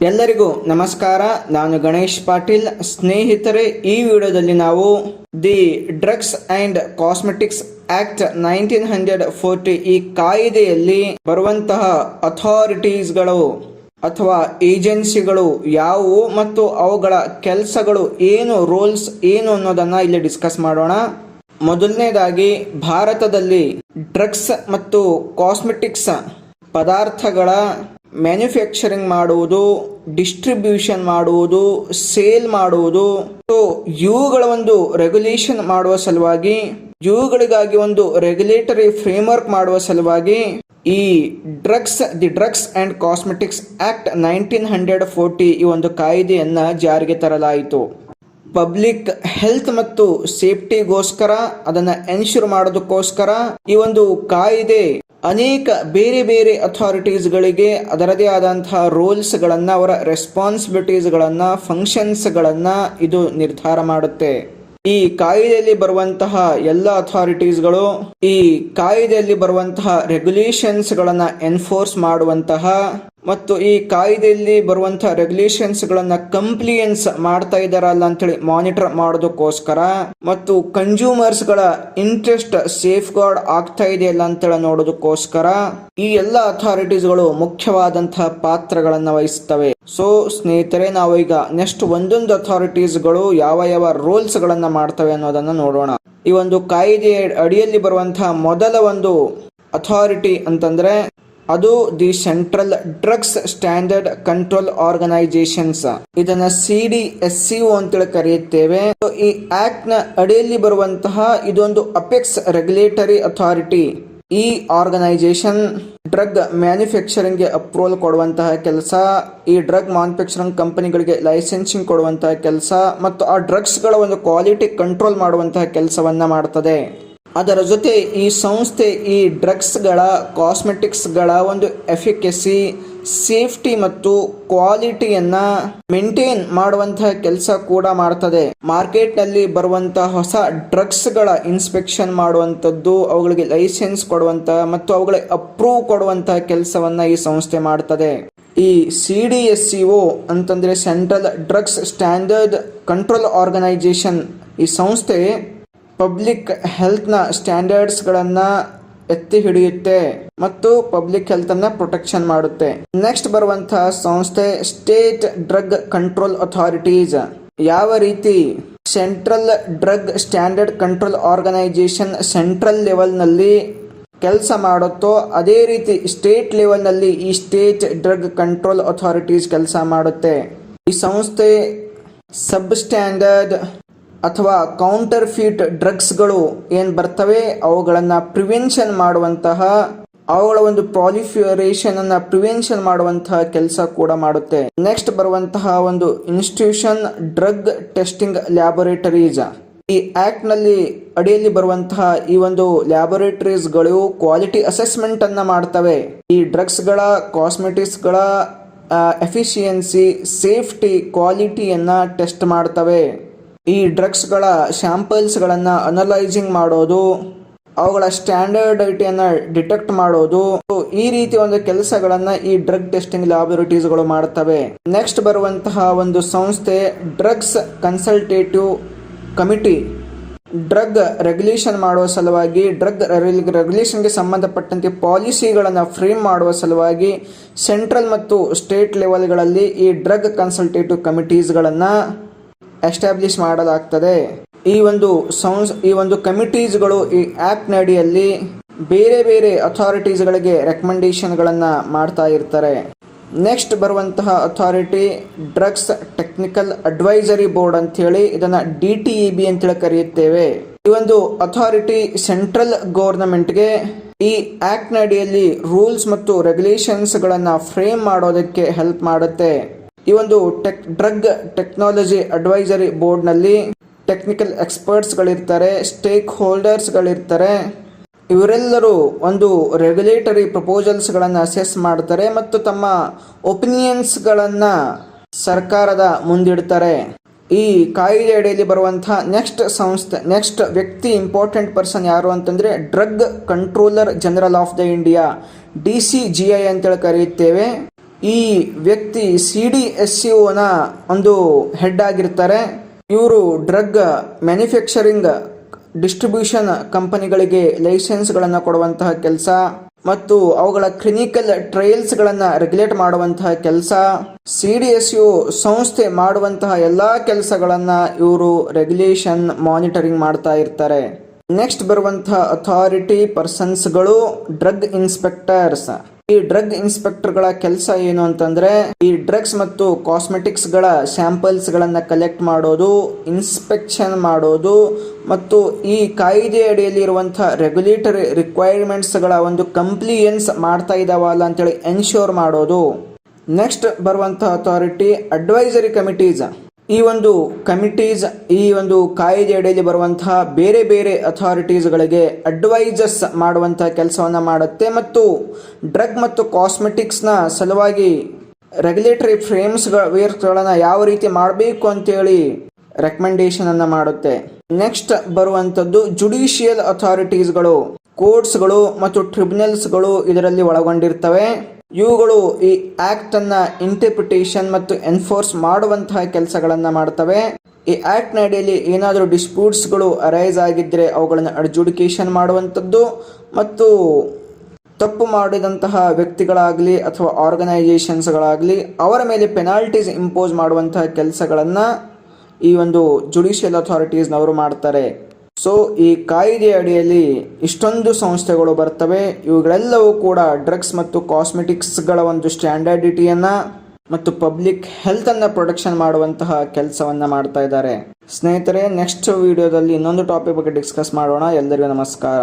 ಎಲ್ಲರಿಗೂ ನಮಸ್ಕಾರ. ನಾನು ಗಣೇಶ್ ಪಾಟೀಲ್. ಸ್ನೇಹಿತರೆ, ಈ ವಿಡಿಯೋದಲ್ಲಿ ನಾವು the drugs and cosmetics act 1940 ಈ ಕಾಯ್ದೆಯಲ್ಲಿ ಬರುವಂತಹ ಅಥಾರಿಟೀಸ್ಗಳು ಅಥವಾ ಏಜೆನ್ಸಿಗಳು ಯಾವುವು ಮತ್ತು ಅವುಗಳ ಕೆಲಸಗಳು ಏನು, ರೋಲ್ಸ್ ಏನು ಅನ್ನೋದನ್ನ ಇಲ್ಲಿ ಡಿಸ್ಕಸ್ ಮಾಡೋಣ. ಮೊದಲನೇದಾಗಿ, ಭಾರತದಲ್ಲಿ ಡ್ರಗ್ಸ್ ಮತ್ತು ಕಾಸ್ಮೆಟಿಕ್ಸ್ ಪದಾರ್ಥಗಳ ಮ್ಯಾನುಫ್ಯಾಕ್ಚರಿಂಗ್ ಮಾಡುವುದು, ಡಿಸ್ಟ್ರಿಬ್ಯೂಷನ್ ಮಾಡುವುದು, ಸೇಲ್ ಮಾಡುವುದು, ಇವುಗಳ ಒಂದು ರೆಗ್ಯುಲೇಷನ್ ಮಾಡುವ ಸಲುವಾಗಿ, ಇವುಗಳಿಗಾಗಿ ಒಂದು ರೆಗ್ಯುಲೇಟರಿ ಫ್ರೇಮ್ವರ್ಕ್ ಮಾಡುವ ಸಲುವಾಗಿ ಈ the drugs and cosmetics act 1940 ಈ ಒಂದು ಕಾಯ್ದೆಯನ್ನ ಜಾರಿಗೆ ತರಲಾಯಿತು. ಪಬ್ಲಿಕ್ ಹೆಲ್ತ್ ಮತ್ತು ಸೇಫ್ಟಿಗೋಸ್ಕರ, ಅದನ್ನ ಎನ್ಶೂರ್ ಮಾಡೋದಕ್ಕೋಸ್ಕರ ಈ ಒಂದು ಕಾಯ್ದೆ ಅನೇಕ ಬೇರೆ ಬೇರೆ ಅಥಾರಿಟೀಸ್ಗಳಿಗೆ ಅದರದೇ ಆದಂತಹ ರೋಲ್ಸ್ಗಳನ್ನ, ಅವರ ರೆಸ್ಪಾನ್ಸಿಬಿಲಿಟೀಸ್ಗಳನ್ನ, ಫಂಕ್ಷನ್ಸ್ಗಳನ್ನ ಇದು ನಿರ್ಧಾರ ಮಾಡುತ್ತೆ. ಈ ಕಾಯ್ದೆಯಲ್ಲಿ ಬರುವಂತಹ ಎಲ್ಲ ಅಥಾರಿಟೀಸ್ಗಳು ಈ ಕಾಯ್ದೆಯಲ್ಲಿ ಬರುವಂತಹ ರೆಗ್ಯುಲೇಷನ್ಸ್ಗಳನ್ನ ಎನ್ಫೋರ್ಸ್ ಮಾಡುವಂತಹ ಮತ್ತು ಈ ಕಾಯ್ದೆಯಲ್ಲಿ ಬರುವಂತಹ ರೆಗ್ಯುಲೇಷನ್ಸ್ಗಳನ್ನ ಕಂಪ್ಲಿಯನ್ಸ್ ಮಾಡ್ತಾ ಇದ್ದಾರಲ್ಲ ಅಂತೇಳಿ ಮಾನಿಟರ್ ಮಾಡೋದಕ್ಕೋಸ್ಕರ ಮತ್ತು ಕನ್ಸ್ಯೂಮರ್ಸ್ಗಳ ಇಂಟ್ರೆಸ್ಟ್ ಸೇಫ್ ಗಾರ್ಡ್ ಆಗ್ತಾ ಇದೆಯಲ್ಲ ಅಂತೇಳಿ ನೋಡೋದಕ್ಕೋಸ್ಕರ ಈ ಎಲ್ಲ ಅಥಾರಿಟೀಸ್ಗಳು ಮುಖ್ಯವಾದಂತಹ ಪಾತ್ರಗಳನ್ನ ವಹಿಸ್ತವೆ. ಸೊ ಸ್ನೇಹಿತರೆ, ನಾವು ಈಗ ನೆಕ್ಸ್ಟ್ ಒಂದೊಂದು ಅಥಾರಿಟೀಸ್ಗಳು ಯಾವ ರೋಲ್ಸ್ ಗಳನ್ನ ಮಾಡ್ತವೆ ಅನ್ನೋದನ್ನ ನೋಡೋಣ. ಈ ಒಂದು ಕಾಯ್ದೆ ಅಡಿಯಲ್ಲಿ ಬರುವಂತಹ ಮೊದಲ ಒಂದು ಅಥಾರಿಟಿ ಅಂತಂದ್ರೆ ಅದು the central drugs standard control organisations. ಇದನ್ನ CDSCO ಅಂತೇಳಿ ಕರೆಯುತ್ತೇವೆ. ಈ ಆಕ್ಟ್ ನ ಅಡಿಯಲ್ಲಿ ಬರುವಂತಹ ಇದೊಂದು ಅಪೆಕ್ಸ್ ರೆಗ್ಯುಲೇಟರಿ ಅಥಾರಿಟಿ. ಈ ಆರ್ಗನೈಸೇಷನ್ ಡ್ರಗ್ ಮ್ಯಾನುಫ್ಯಾಕ್ಚರಿಂಗ್ ಗೆ ಅಪ್ರೂವಲ್ ಕೊಡುವಂತಹ ಕೆಲಸ, ಈ ಡ್ರಗ್ ಮ್ಯಾನುಫ್ಯಾಕ್ಚರಿಂಗ್ ಕಂಪನಿಗಳಿಗೆ ಲೈಸೆನ್ಸಿಂಗ್ ಕೊಡುವಂತಹ ಕೆಲಸ ಮತ್ತು ಆ ಡ್ರಗ್ಸ್ ಗಳ ಒಂದು ಕ್ವಾಲಿಟಿ ಕಂಟ್ರೋಲ್ ಮಾಡುವಂತಹ ಕೆಲಸವನ್ನ ಮಾಡ್ತದೆ. ಅದರ ಜೊತೆ ಈ ಸಂಸ್ಥೆ ಈ ಡ್ರಗ್ಸ್ ಗಳ, ಕಾಸ್ಮೆಟಿಕ್ಸ್ ಗಳ ಒಂದು ಎಫಿಕಸಿ, ಸೇಫ್ಟಿ ಮತ್ತು ಕ್ವಾಲಿಟಿಯನ್ನ ಮೇಂಟೈನ್ ಮಾಡುವಂತಹ ಕೆಲಸ ಕೂಡ ಮಾಡ್ತದೆ. ಮಾರ್ಕೆಟ್ ನಲ್ಲಿ ಬರುವಂತಹ ಹೊಸ ಡ್ರಗ್ಸ್ ಗಳ ಇನ್ಸ್ಪೆಕ್ಷನ್ ಮಾಡುವಂತದ್ದು, ಅವುಗಳಿಗೆ ಲೈಸೆನ್ಸ್ ಕೊಡುವಂತಹ ಮತ್ತು ಅವುಗಳಿಗೆ ಅಪ್ರೂವ್ ಕೊಡುವಂತಹ ಕೆಲಸವನ್ನ ಈ ಸಂಸ್ಥೆ ಮಾಡ್ತದೆ. ಈ CDSCO ಅಂತಂದ್ರೆ central drugs standard control organisation, ಈ ಸಂಸ್ಥೆ ಪಬ್ಲಿಕ್ ಹೆಲ್ತ್ ನ ಸ್ಟ್ಯಾಂಡರ್ಡ್ಸ್ ಗಳನ್ನ ಎತ್ತಿ ಹಿಡಿಯುತ್ತೆ ಮತ್ತು ಪಬ್ಲಿಕ್ ಹೆಲ್ತ್ ಅನ್ನ ಪ್ರೊಟೆಕ್ಷನ್ ಮಾಡುತ್ತೆ. ನೆಕ್ಸ್ಟ್ ಬರುವಂತಹ ಸಂಸ್ಥೆ ಸ್ಟೇಟ್ ಡ್ರಗ್ ಕಂಟ್ರೋಲ್ ಅಥಾರಿಟೀಸ್. ಯಾವ ರೀತಿ central drug standard control organisation central level ನಲ್ಲಿ ಕೆಲಸ ಮಾಡುತ್ತೋ ಅದೇ ರೀತಿ ಸ್ಟೇಟ್ ಲೆವೆಲ್ ನಲ್ಲಿ ಈ ಸ್ಟೇಟ್ ಡ್ರಗ್ ಕಂಟ್ರೋಲ್ ಅಥಾರಿಟೀಸ್ ಕೆಲಸ ಮಾಡುತ್ತೆ. ಈ ಸಂಸ್ಥೆ ಸಬ್ ಸ್ಟ್ಯಾಂಡರ್ಡ್ ಅಥವಾ ಕೌಂಟರ್ ಫೀಟ್ ಡ್ರಗ್ಸ್ಗಳು ಏನ್ ಬರ್ತವೆ ಅವುಗಳನ್ನ ಪ್ರಿವೆನ್ಷನ್ ಮಾಡುವಂತಹ, ಅವುಗಳ ಒಂದು ಪ್ರಾಲಿಫರೇಷನ್ ಅನ್ನ ಪ್ರಿವೆನ್ಷನ್ ಮಾಡುವಂತಹ ಕೆಲಸ ಕೂಡ ಮಾಡುತ್ತೆ. ನೆಕ್ಸ್ಟ್ ಬರುವಂತಹ ಒಂದು ಇನ್ಸ್ಟಿಟ್ಯೂಷನ್ ಡ್ರಗ್ ಟೆಸ್ಟಿಂಗ್ ಲ್ಯಾಬೊರೇಟರೀಸ್. ಈ ಆಕ್ಟ್ ನಲ್ಲಿ ಅಡಿಯಲ್ಲಿ ಬರುವಂತಹ ಈ ಒಂದು ಲ್ಯಾಬೊರೇಟರೀಸ್ ಗಳು ಕ್ವಾಲಿಟಿ ಅಸೆಸ್ಮೆಂಟ್ ಅನ್ನ ಮಾಡ್ತವೆ. ಈ ಡ್ರಗ್ಸ್ ಗಳ, ಕಾಸ್ಮೆಟಿಕ್ಸ್ ಗಳ ಎಫಿಷಿಯನ್ಸಿ, ಸೇಫ್ಟಿ, ಕ್ವಾಲಿಟಿಯನ್ನ ಟೆಸ್ಟ್ ಮಾಡ್ತವೆ. ಈ ಡ್ರಗ್ಸ್ ಗಳ ಸ್ಯಾಂಪಲ್ಸ್ ಗಳನ್ನ ಅನಲೈಸಿಂಗ್ ಮಾಡೋದು, ಅವುಗಳ ಸ್ಟ್ಯಾಂಡರ್ಡಿಟಿಯನ್ನ ಡಿಟೆಕ್ಟ್ ಮಾಡೋದು, ಈ ರೀತಿ ಒಂದು ಕೆಲಸಗಳನ್ನ ಈ ಡ್ರಗ್ ಟೆಸ್ಟಿಂಗ್ ಲ್ಯಾಬೊರೇಟರೀಸ್ ಗಳು ಮಾಡ್ತವೆ. ನೆಕ್ಸ್ಟ್ ಬರುವಂತಹ ಒಂದು ಸಂಸ್ಥೆ drugs consultative committee. Drug regulation ಮಾಡುವ ಸಲುವಾಗಿ, ಡ್ರಗ್ ರೆಗ್ಯುಲೇಷನ್ಗೆ ಸಂಬಂಧಪಟ್ಟಂತೆ ಪಾಲಿಸಿಗಳನ್ನು ಫ್ರೇಮ್ ಮಾಡುವ ಸಲುವಾಗಿ ಸೆಂಟ್ರಲ್ ಮತ್ತು ಸ್ಟೇಟ್ ಲೆವೆಲ್ಗಳಲ್ಲಿ ಈ ಡ್ರಗ್ ಕನ್ಸಲ್ಟೇಟಿವ್ ಕಮಿಟೀಸ್ಗಳನ್ನು ಎಸ್ಟಾಬ್ಲಿಷ್ ಮಾಡಲಾಗ್ತದೆ. ಈ ಒಂದು ಕಮಿಟೀಸ್ಗಳು ಈ ಆಕ್ಟ್ ನಡಿಯಲ್ಲಿ ಬೇರೆ ಬೇರೆ ಅಥಾರಿಟೀಸ್ಗಳಿಗೆ ರೆಕಮೆಂಡೇಶನ್ಗಳನ್ನು ಮಾಡ್ತಾ ಇರ್ತಾರೆ. ನೆಕ್ಸ್ಟ್ ಬರುವಂತಹ authority drugs technical advisory board ಅಂತ ಹೇಳಿ, ಇದನ್ನ DTEB ಅಂತೇಳಿ ಕರೆಯುತ್ತೇವೆ. ಈ ಒಂದು ಅಥಾರಿಟಿ ಸೆಂಟ್ರಲ್ ಗವರ್ನಮೆಂಟ್ಗೆ ಈ ಆಕ್ಟ್ ನಡಿಯಲ್ಲಿ ರೂಲ್ಸ್ ಮತ್ತು ರೆಗ್ಯುಲೇಷನ್ಸ್ ಗಳನ್ನ ಫ್ರೇಮ್ ಮಾಡೋದಕ್ಕೆ ಹೆಲ್ಪ್ ಮಾಡುತ್ತೆ. ಈ ಒಂದು ಡ್ರಗ್ ಟೆಕ್ನಾಲಜಿ ಅಡ್ವೈಸರಿ ಬೋರ್ಡ್ ನಲ್ಲಿ ಟೆಕ್ನಿಕಲ್ ಎಕ್ಸ್ಪರ್ಟ್ಸ್ ಗಳಿರ್ತಾರೆ, ಸ್ಟೇಕ್ ಹೋಲ್ಡರ್ಸ್ ಗಳಿರ್ತಾರೆ. ಇವರೆಲ್ಲರೂ ಒಂದು ರೆಗ್ಯುಲೇಟರಿ ಪ್ರಪೋಸಲ್ಸ್ ಗಳನ್ನ ಅಸೆಸ್ ಮಾಡ್ತಾರೆ ಮತ್ತು ತಮ್ಮ ಒಪಿನಿಯನ್ಸ್ ಗಳನ್ನ ಸರ್ಕಾರದ ಮುಂದಿಡ್ತಾರೆ. ಈ ಕಾಯ್ದೆ ಅಡಿಯಲ್ಲಿ ಬರುವಂತಹ ನೆಕ್ಸ್ಟ್ ವ್ಯಕ್ತಿ ಇಂಪಾರ್ಟೆಂಟ್ ಪರ್ಸನ್ ಯಾರು ಅಂತಂದ್ರೆ drug controller general of the India, DCGI ಅಂತೇಳಿ ಕರೆಯುತ್ತೇವೆ. ಈ ವ್ಯಕ್ತಿ CDSCOನ ಒಂದು ಹೆಡ್ ಆಗಿರ್ತಾರೆ. ಇವರು ಡ್ರಗ್ ಮ್ಯಾನುಫ್ಯಾಕ್ಚರಿಂಗ್ ಡಿಸ್ಟ್ರಿಬ್ಯೂಷನ್ ಕಂಪನಿಗಳಿಗೆ ಲೈಸೆನ್ಸ್ಗಳನ್ನು ಕೊಡುವಂತಹ ಕೆಲಸ ಮತ್ತು ಅವುಗಳ ಕ್ಲಿನಿಕಲ್ ಟ್ರಯಲ್ಸ್ಗಳನ್ನು ರೆಗ್ಯುಲೇಟ್ ಮಾಡುವಂತಹ ಕೆಲಸ, CDSCO ಸಂಸ್ಥೆ ಮಾಡುವಂತಹ ಎಲ್ಲ ಕೆಲಸಗಳನ್ನು ಇವರು ರೆಗ್ಯುಲೇಷನ್ ಮಾನಿಟರಿಂಗ್ ಮಾಡ್ತಾ ಇರ್ತಾರೆ. ನೆಕ್ಸ್ಟ್ ಬರುವಂತಹ ಅಥಾರಿಟಿ ಪರ್ಸನ್ಸ್ಗಳು ಡ್ರಗ್ ಇನ್ಸ್ಪೆಕ್ಟರ್ಸ್. ಈ ಡ್ರಗ್ ಇನ್ಸ್ಪೆಕ್ಟರ್ಗಳ ಕೆಲಸ ಏನು ಅಂತಂದ್ರೆ ಈ ಡ್ರಗ್ಸ್ ಮತ್ತು ಕಾಸ್ಮೆಟಿಕ್ಸ್ ಗಳ ಸ್ಯಾಂಪಲ್ಸ್ ಗಳನ್ನ ಕಲೆಕ್ಟ್ ಮಾಡೋದು, ಇನ್ಸ್ಪೆಕ್ಷನ್ ಮಾಡೋದು ಮತ್ತು ಈ ಕಾಯ್ದೆ ಅಡಿಯಲ್ಲಿ ಇರುವಂತಹ ರೆಗ್ಯುಲೇಟರಿ ರಿಕ್ವೈರ್ಮೆಂಟ್ಸ್ ಗಳ ಒಂದು ಕಂಪ್ಲಿಯನ್ಸ್ ಮಾಡ್ತಾ ಇದಾವಲ್ಲ ಅಂತೇಳಿ ಎನ್ಶೋರ್ ಮಾಡೋದು. ನೆಕ್ಸ್ಟ್ ಬರುವಂತಹ ಅಥಾರಿಟಿ ಅಡ್ವೈಸರಿ ಕಮಿಟೀಸ್. ಈ ಒಂದು ಕಮಿಟೀಸ್ ಈ ಒಂದು ಕಾಯ್ದೆ ಅಡಿಯಲ್ಲಿ ಬರುವಂತಹ ಬೇರೆ ಬೇರೆ ಅಥಾರಿಟೀಸ್ಗಳಿಗೆ ಅಡ್ವೈಸಸ್ ಮಾಡುವಂತಹ ಕೆಲಸವನ್ನ ಮಾಡುತ್ತೆ ಮತ್ತು ಡ್ರಗ್ ಮತ್ತು ಕಾಸ್ಮೆಟಿಕ್ಸ್ನ ಸಲುವಾಗಿ ರೆಗ್ಯುಲೇಟರಿ ಫ್ರೇಮ್ಸ್ಗಳನ್ನು ಯಾವ ರೀತಿ ಮಾಡಬೇಕು ಅಂತೇಳಿ ರೆಕಮೆಂಡೇಶನ್ ಅನ್ನ ಮಾಡುತ್ತೆ. ನೆಕ್ಸ್ಟ್ ಬರುವಂತದ್ದು ಜುಡಿಷಿಯಲ್ ಅಥಾರಿಟೀಸ್ಗಳು. ಕೋರ್ಟ್ಸ್ಗಳು ಮತ್ತು ಟ್ರಿಬ್ಯುನಲ್ಸ್ಗಳು ಇದರಲ್ಲಿ ಒಳಗೊಂಡಿರ್ತವೆ. ಇವುಗಳು ಈ ಆಕ್ಟ್ ಅನ್ನ ಇಂಟರ್ಪ್ರಿಟೇಷನ್ ಮತ್ತು ಎನ್ಫೋರ್ಸ್ ಮಾಡುವಂತಹ ಕೆಲಸಗಳನ್ನ ಮಾಡ್ತವೆ. ಈ ಆಕ್ಟ್ ನ ಅಡಿಯಲ್ಲಿ ಏನಾದರೂ ಡಿಸ್ಪ್ಯೂಟ್ಸ್ಗಳು ಅರೈಸ್ ಆಗಿದ್ರೆ ಅವುಗಳನ್ನು ಅಡ್ಜುಡಿಕೇಶನ್ ಮಾಡುವಂಥದ್ದು ಮತ್ತು ತಪ್ಪು ಮಾಡಿದಂತಹ ವ್ಯಕ್ತಿಗಳಾಗಲಿ ಅಥವಾ ಆರ್ಗನೈಸೇಷನ್ಸ್ಗಳಾಗಲಿ ಅವರ ಮೇಲೆ ಪೆನಾಲ್ಟೀಸ್ ಇಂಪೋಸ್ ಮಾಡುವಂತಹ ಕೆಲಸಗಳನ್ನ ಈ ಒಂದು ಜುಡಿಷಿಯಲ್ ಅಥಾರಿಟೀಸ್ನವರು ಮಾಡ್ತಾರೆ. ಸೊ ಈ ಕಾಯ್ದೆ ಅಡಿಯಲ್ಲಿ ಇಷ್ಟೊಂದು ಸಂಸ್ಥೆಗಳು ಬರ್ತವೆ. ಇವುಗಳೆಲ್ಲವೂ ಕೂಡ ಡ್ರಗ್ಸ್ ಮತ್ತು ಕಾಸ್ಮೆಟಿಕ್ಸ್ಗಳ ಒಂದು ಸ್ಟ್ಯಾಂಡರ್ಡಿಟಿಯನ್ನ ಮತ್ತು ಪಬ್ಲಿಕ್ ಹೆಲ್ತ್ ಅನ್ನ ಪ್ರೊಟೆಕ್ಷನ್ ಮಾಡುವಂತಹ ಕೆಲಸವನ್ನ ಮಾಡ್ತಾ ಇದ್ದಾರೆ. ಸ್ನೇಹಿತರೆ, ನೆಕ್ಸ್ಟ್ ವಿಡಿಯೋದಲ್ಲಿ ಇನ್ನೊಂದು ಟಾಪಿಕ್ ಬಗ್ಗೆ ಡಿಸ್ಕಸ್ ಮಾಡೋಣ. ಎಲ್ಲರಿಗೂ ನಮಸ್ಕಾರ.